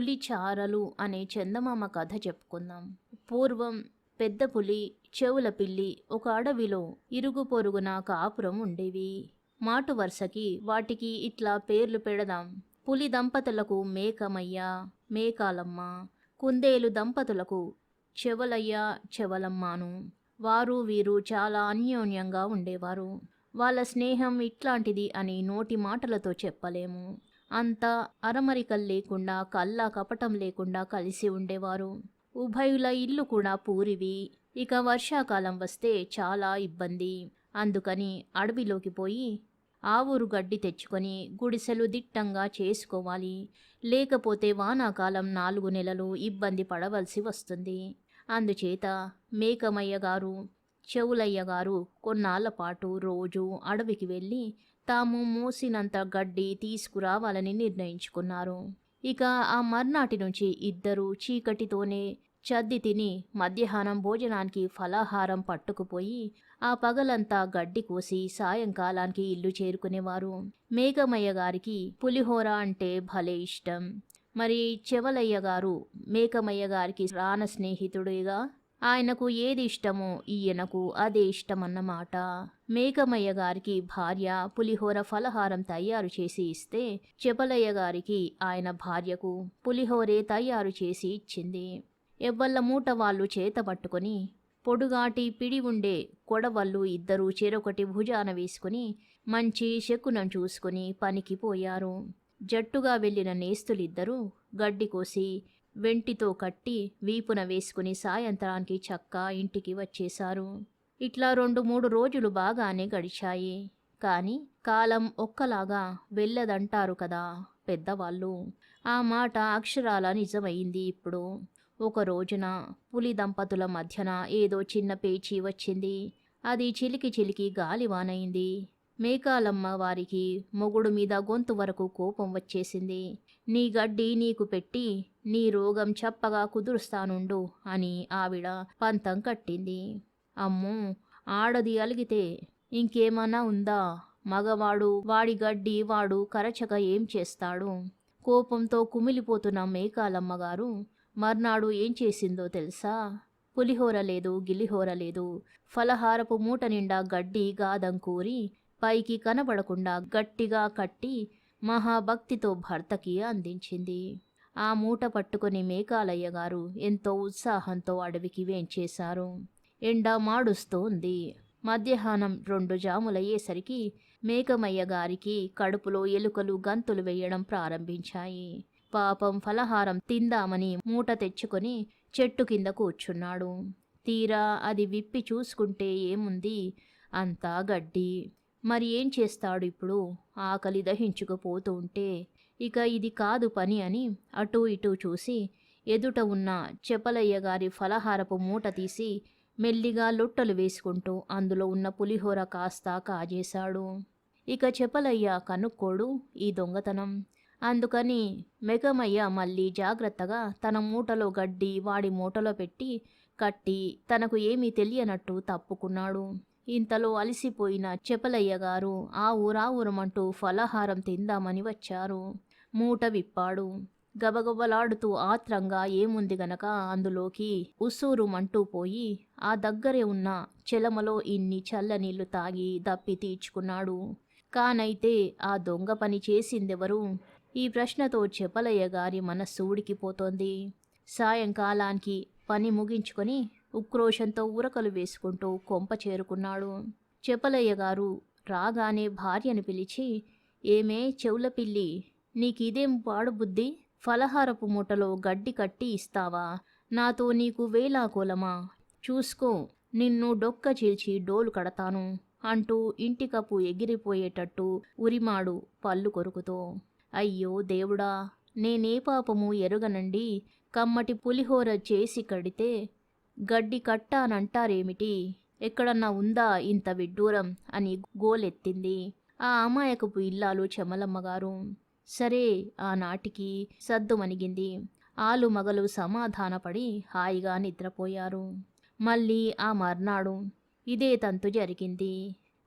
పులి చారలు అనే చందమామ కథ చెప్పుకుందాం. పూర్వం పెద్ద పులి, చెవుల పిల్లి ఒక అడవిలో ఇరుగు పొరుగున కాపురం ఉండేవి. మాటు వరుసకి వాటికి ఇట్లా పేర్లు పెడదాం. పులి దంపతులకు మేకమయ్య, మేకాలమ్మ. కుందేలు దంపతులకు చెవలయ్య, చెవలమ్మను. వారు వీరు చాలా అన్యోన్యంగా ఉండేవారు. వాళ్ళ స్నేహం ఇట్లాంటిది అని నోటి మాటలతో చెప్పలేము. అంతా అరమరికలు లేకుండా, కల్లా కపటం లేకుండా కలిసి ఉండేవారు. ఉభయుల ఇల్లు కూడా పూరివి. ఇక వర్షాకాలం వస్తే చాలా ఇబ్బంది. అందుకని అడవిలోకి పోయి ఆవురు గడ్డి తెచ్చుకొని గుడిసెలు దిట్టంగా చేసుకోవాలి. లేకపోతే వానాకాలం 4 నెలలు ఇబ్బంది పడవలసి వస్తుంది. అందుచేత మేకమయ్య గారు, చెవులయ్య గారు కొన్నాళ్ల పాటు రోజు అడవికి వెళ్ళి తాము మోసినంత గడ్డి తీసుకురావాలని నిర్ణయించుకున్నారు. ఇక ఆ మర్నాటి నుంచి ఇద్దరూ చీకటితోనే చద్ది తిని మధ్యాహ్నం భోజనానికి ఫలాహారం పట్టుకుపోయి ఆ పగలంతా గడ్డి కోసి సాయంకాలానికి ఇల్లు చేరుకునేవారు. మేఘమయ్య గారికి పులిహోర అంటే భలే ఇష్టం. మరి చెవలయ్య గారు మేఘమయ్య గారికి ప్రాణ స్నేహితుడిగా ఆయనకు ఏది ఇష్టమో ఈయనకు అదే ఇష్టమన్నమాట. మేఘమయ్య గారికి భార్య పులిహోర ఫలహారం తయారు చేసి ఇస్తే చెపలయ్య గారికి ఆయన భార్యకు పులిహోరే తయారు చేసి ఇచ్చింది. ఎవ్వళ్ళ మూట వాళ్ళు చేత పట్టుకొని పొడుగాటి పిడి ఉండే కొడవళ్ళు ఇద్దరూ చెరొకటి భుజాన వేసుకుని మంచి శకునం చూసుకుని పనికి పోయారు. జట్టుగా వెళ్ళిన నేస్తులిద్దరూ గడ్డి కోసి వెంటితో కట్టి వీపున వేసుకుని సాయంత్రానికి చక్కా ఇంటికి వచ్చేశారు. ఇట్లా 2-3 రోజులు బాగానే గడిచాయి. కాని కాలం ఒక్కలాగా వెళ్ళదంటారు కదా పెద్దవాళ్ళు. ఆ మాట అక్షరాల నిజమైంది ఇప్పుడు. ఒక రోజున పులి దంపతుల మధ్యన ఏదో చిన్న పేచీ వచ్చింది. అది చిలికి చిలికి గాలివానైంది. మేకాలమ్మ వారికి మొగుడు మీద గొంతు వరకు కోపం వచ్చేసింది. నీ గడ్డి నీకు పెట్టి నీ రోగం చప్పగా కుదురుస్తానుండు అని ఆవిడ పంతం కట్టింది. అమ్మో, ఆడది అలిగితే ఇంకేమన్నా ఉందా? మగవాడు వాడి గడ్డి వాడు కరచక ఏం చేస్తాడు? కోపంతో కుమిలిపోతున్న మేకాలమ్మగారు మర్నాడు ఏం చేసిందో తెలుసా? పులిహోర లేదు, గిలిహోర లేదు. ఫలహారపు మూట నిండా గడ్డి గాదం కూరి పైకి కనబడకుండా గట్టిగా కట్టి మహాభక్తితో భర్తకి అందించింది. ఆ మూట పట్టుకుని మేకాలయ్య గారు ఎంతో ఉత్సాహంతో అడవికి వేంచేశారు. ఎండ మాడుస్తోంది. మధ్యాహ్నం 2 జాములయ్యేసరికి మేకమయ్య గారికి కడుపులో ఎలుకలు గంతులు వేయడం ప్రారంభించాయి. పాపం ఫలహారం తిందామని మూట తెచ్చుకొని చెట్టు కింద కూర్చున్నాడు. తీరా అది విప్పి చూసుకుంటే ఏముంది? అంతా గడ్డి. మరి ఏం చేస్తాడు ఇప్పుడు? ఆకలి దహించుకుపోతూ ఉంటే ఇక ఇది కాదు పని అని అటూ ఇటూ చూసి ఎదుట ఉన్న చెపలయ్య గారి ఫలహారపు మూట తీసి మెల్లిగా లొట్టలు వేసుకుంటూ అందులో ఉన్న పులిహోర కాస్త కాజేశాడు. ఇక చెపలయ్య కనుక్కోడు ఈ దొంగతనం. అందుకని మెగమయ్య మళ్ళీ జాగ్రత్తగా తన మూటలో గడ్డి వాడి మూటలో పెట్టి కట్టి తనకు ఏమీ తెలియనట్టు తప్పుకున్నాడు. ఇంతలో అలసిపోయిన చెపలయ్య గారు ఆ ఊరావురమంటూ ఫలహారం తిందామని వచ్చారు. మూట విప్పాడు. గబగబలాడుతూ ఆత్రంగా ఏముంది గనక అందులోకి ఉస్సూరుమంటూ పోయి ఆ దగ్గరే ఉన్న చెలమలో ఇన్ని చల్లనీళ్లు తాగి దప్పి తీర్చుకున్నాడు. కానైతే ఆ దొంగ పని చేసిందెవరు? ఈ ప్రశ్నతో చెపలయ్య గారి మనస్సు ఉడికిపోతోంది. సాయంకాలానికి పని ముగించుకొని ఉక్రోషంతో ఉరకలు వేసుకుంటూ కొంప చేరుకున్నాడు. చెపలయ్య గారు రాగానే భార్యను పిలిచి, ఏమే చెవుల పిల్లి, నీకిదేం పాడుబుద్ధి? ఫలహారపు మూటలో గడ్డి కట్టి ఇస్తావా? నాతో నీకు వేలాకోలమా? చూసుకో, నిన్ను డొక్క చీల్చి డోలు కడతాను అంటూ ఇంటికప్పు ఎగిరిపోయేటట్టు ఉరిమాడు పళ్ళు కొరుకుతో. అయ్యో దేవుడా, నేనే పాపము ఎరుగనండి. కమ్మటి పులిహోర చేసి కడితే గడ్డి కట్టానంటారేమిటి? ఎక్కడన్నా ఉందా ఇంత విడ్డూరం అని గోలెత్తింది ఆ అమాయకపు ఇల్లాలు చెమలమ్మగారు. సరే, ఆనాటికి సద్దుమణిగింది. ఆలు మగలు సమాధానపడి హాయిగా నిద్రపోయారు. మళ్ళీ ఆ మర్నాడు ఇదే తంతు జరిగింది.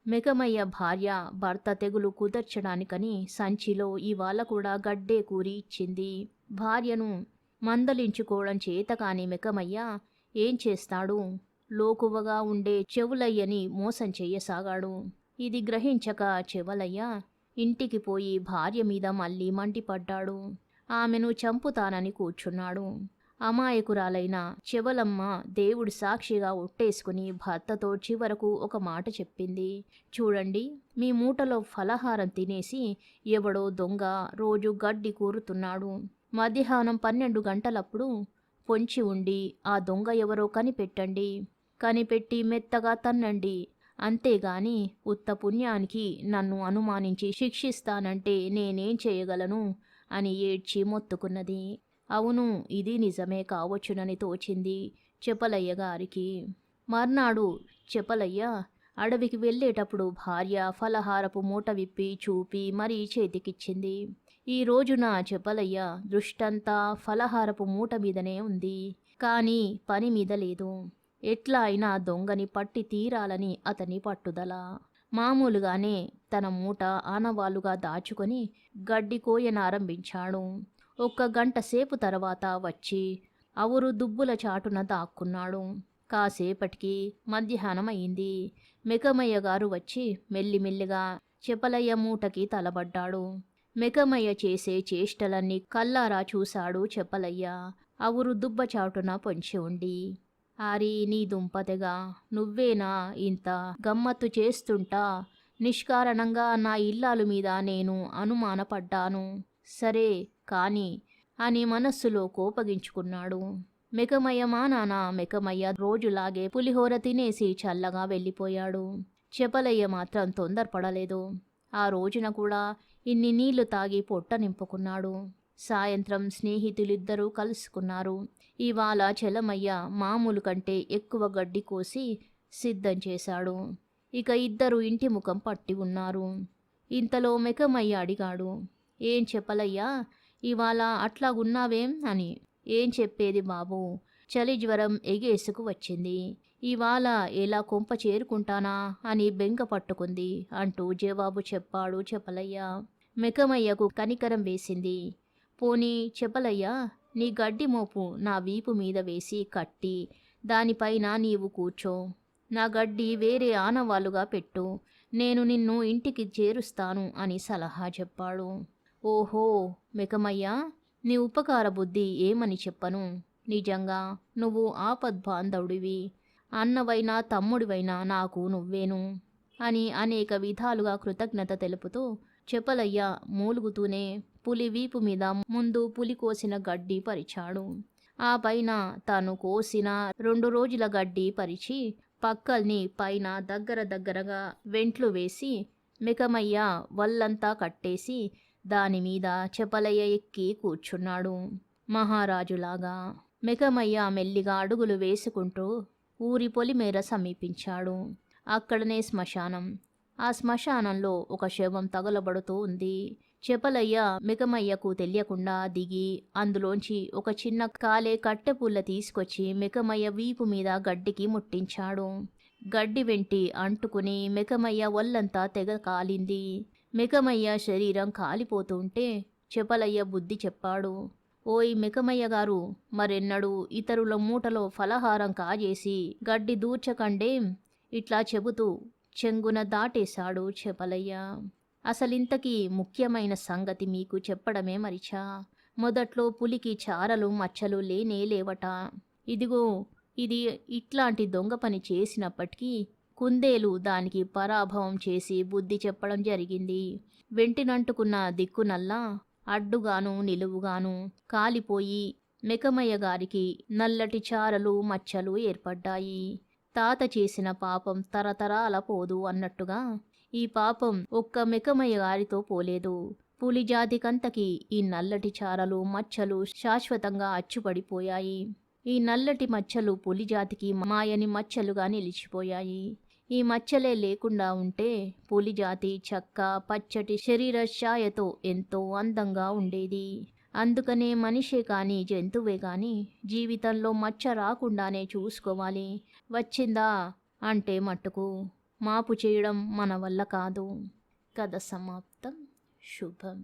మెకమయ్య భార్య భర్త తెగులు కుదర్చడానికని సంచిలో ఇవాళ కూడా గడ్డే కూరి ఇచ్చింది. భార్యను మందలించుకోవడం చేతకాని మెకమయ్య ఏం చేస్తాడు? లోకువగా ఉండే చెవులయ్యని మోసం చెయ్యసాగాడు. ఇది గ్రహించక చెవలయ్య ఇంటికి పోయి భార్య మీద మళ్ళీ మండిపడ్డాడు. ఆమెను చంపుతానని కూర్చున్నాడు. అమాయకురాలైన చెవలమ్మ దేవుడి సాక్షిగా ఒట్టేసుకుని భర్తతో చివరకు ఒక మాట చెప్పింది. చూడండి, మీ మూటలో ఫలహారం తినేసి ఎవడో దొంగ రోజు గడ్డి కూరుతున్నాడు. మధ్యాహ్నం 12 గంటలప్పుడు పొంచి ఉండి ఆ దొంగ ఎవరో కనిపెట్టండి. కనిపెట్టి మెత్తగా తన్నండి. అంతేగాని ఉత్త పుణ్యానికి నన్ను అనుమానించి శిక్షిస్తానంటే నేనేం చేయగలను అని ఏడ్చి మొత్తుకున్నది. అవును, ఇది నిజమే కావచ్చునని తోచింది చెపలయ్య గారికి. మర్నాడు చెపలయ్య అడవికి వెళ్ళేటప్పుడు భార్య ఫలహారపు మూట విప్పి చూపి మరీ చేతికిచ్చింది. ఈ రోజున చెపలయ్య దృష్టంతా ఫలహారపు మూట మీదనే ఉంది. కానీ పని మీద లేదు. ఎట్లా అయినా దొంగని పట్టి తీరాలని అతని పట్టుదల. మామూలుగానే తన మూట ఆనవాలుగా దాచుకొని గడ్డి కోయనారంభించాడు. 1 గంట సేపు తర్వాత వచ్చి అవురు దుబ్బుల చాటున దాక్కున్నాడు. కాసేపటికి మధ్యాహ్నం అయింది. మెకమయ్య గారు వచ్చి మెల్లిమెల్లిగా చెపలయ్య మూటకి తలబడ్డాడు. మెకమయ్య చేసే చేష్టలన్నీ కల్లారా చూశాడు చెపలయ్య. అవురు దుబ్బ చాటున పొంచి ఉండి. ఆరి నీ దుంపదెగా, నువ్వేనా ఇంత గమ్మత్తు చేస్తుంటా? నిష్కారణంగా నా ఇల్లాలు మీద నేను అనుమానపడ్డాను. సరే కాని అని మనస్సులో కోపగించుకున్నాడు. మెకమయ్య మా నాన్న మెకమయ్య రోజులాగే పులిహోర తినేసి చల్లగా వెళ్ళిపోయాడు. చెపలయ్య మాత్రం తొందరపడలేదు. ఆ రోజున కూడా ఇన్ని నీళ్లు తాగి పొట్ట నింపుకున్నాడు. సాయంత్రం స్నేహితులిద్దరూ కలుసుకున్నారు. ఇవాళ చెలమయ్య మామూలు కంటే ఎక్కువ గడ్డి కోసి సిద్ధం చేశాడు. ఇక ఇద్దరు ఇంటి ముఖం పట్టి ఉన్నారు. ఇంతలో మెకమయ్య అడిగాడు, ఏం చెపలయ్యా, ఇవాళ అట్లాగున్నావేం అని. ఏం చెప్పేది బాబు, చలి జ్వరం ఎగేసుకు వచ్చింది. ఇవాళ ఎలా కొంప చేరుకుంటానా అని బెంగ పట్టుకుంది అంటూ జవాబు చెప్పాడు చెపలయ్య. మెకమయ్యకు కనికరం వేసింది. పోనీ చెపలయ్య, నీ గడ్డి మోపు నా వీపు మీద వేసి కట్టి దానిపైన నీవు కూర్చో. నా గడ్డి వేరే ఆనవాలుగా పెట్టు. నేను నిన్ను ఇంటికి చేరుస్తాను అని సలహా చెప్పాడు. ఓహో మెకమయ్య, నీ ఉపకార బుద్ధి ఏమని చెప్పను. నిజంగా నువ్వు ఆపద్బాంధవుడివి. అన్నవైనా తమ్ముడివైనా నాకు నువ్వేను అని అనేక విధాలుగా కృతజ్ఞత తెలుపుతూ చెపలయ్య మూలుగుతూనే పులి వీపు మీద ముందు పులి కోసిన గడ్డి పరిచాడు. ఆ పైన తాను కోసిన 2 రోజుల గడ్డి పరిచి పక్కల్ని పైన దగ్గరగా వెంట్లు వేసి మెకమయ్య వల్లంతా కట్టేసి దానిమీద చెపలయ్య ఎక్కి కూర్చున్నాడు మహారాజులాగా. మెకమయ్య మెల్లిగా అడుగులు వేసుకుంటూ ఊరి పొలిమేర సమీపించాడు. అక్కడనే శ్మశానం. ఆ శ్మశానంలో ఒక శవం తగలబడుతూ ఉంది. చెపలయ్య మెకమయ్యకు తెలియకుండా దిగి అందులోంచి ఒక చిన్న కాలే కట్టెపుల్ల తీసుకొచ్చి మెకమయ్య వీపు మీద గడ్డికి ముట్టించాడు. గడ్డి వెంటి అంటుకుని మెకమయ్య ఒళ్ళంతా తెగ కాలింది. మెకమయ్య శరీరం కాలిపోతుంటే చెపలయ్య బుద్ధి చెప్పాడు. ఓయ్ మెకమయ్య గారు, మరెన్నడూ ఇతరుల మూటలో ఫలహారం కాజేసి గడ్డి దూర్చకండేం. ఇట్లా చెబుతూ చెంగున దాటేశాడు చెపలయ్య. అసలింతకీ ముఖ్యమైన సంగతి మీకు చెప్పడమే మరిచా. మొదట్లో పులికి చారలు మచ్చలు లేనే లేవట. ఇదిగో ఇది ఇట్లాంటి దొంగ పని చేసినప్పటికీ కుందేలు దానికి పరాభవం చేసి బుద్ధి చెప్పడం జరిగింది. వెంటినంటుకున్న దిక్కునల్లా అడ్డుగాను నిలువుగాను కాలిపోయి మెకమయ్య గారికి నల్లటి చారలు మచ్చలు ఏర్పడ్డాయి. తాత చేసిన పాపం తరతరాల పోదు అన్నట్టుగా ఈ పాపం ఒక్క మెకమయ్య గారితో పోలేదు. పులి జాతికంతకి ఈ నల్లటి చారలు మచ్చలు శాశ్వతంగా అచ్చుపడిపోయాయి. ఈ నల్లటి మచ్చలు పులి జాతికి మాయని మచ్చలుగా నిలిచిపోయాయి. ఈ మచ్చలే లేకుండా ఉంటే పులి జాతి చక్క పచ్చటి శరీర ఛాయతో ఎంతో అందంగా ఉండేది. అందుకనే మనిషే కాని జంతువే కాని జీవితంలో మచ్చ రాకుండానే చూసుకోవాలి. వచ్చిందా అంటే మట్టుకు మాపు చేయడం మన వల్ల కాదు. కథ సమాప్తం. శుభం.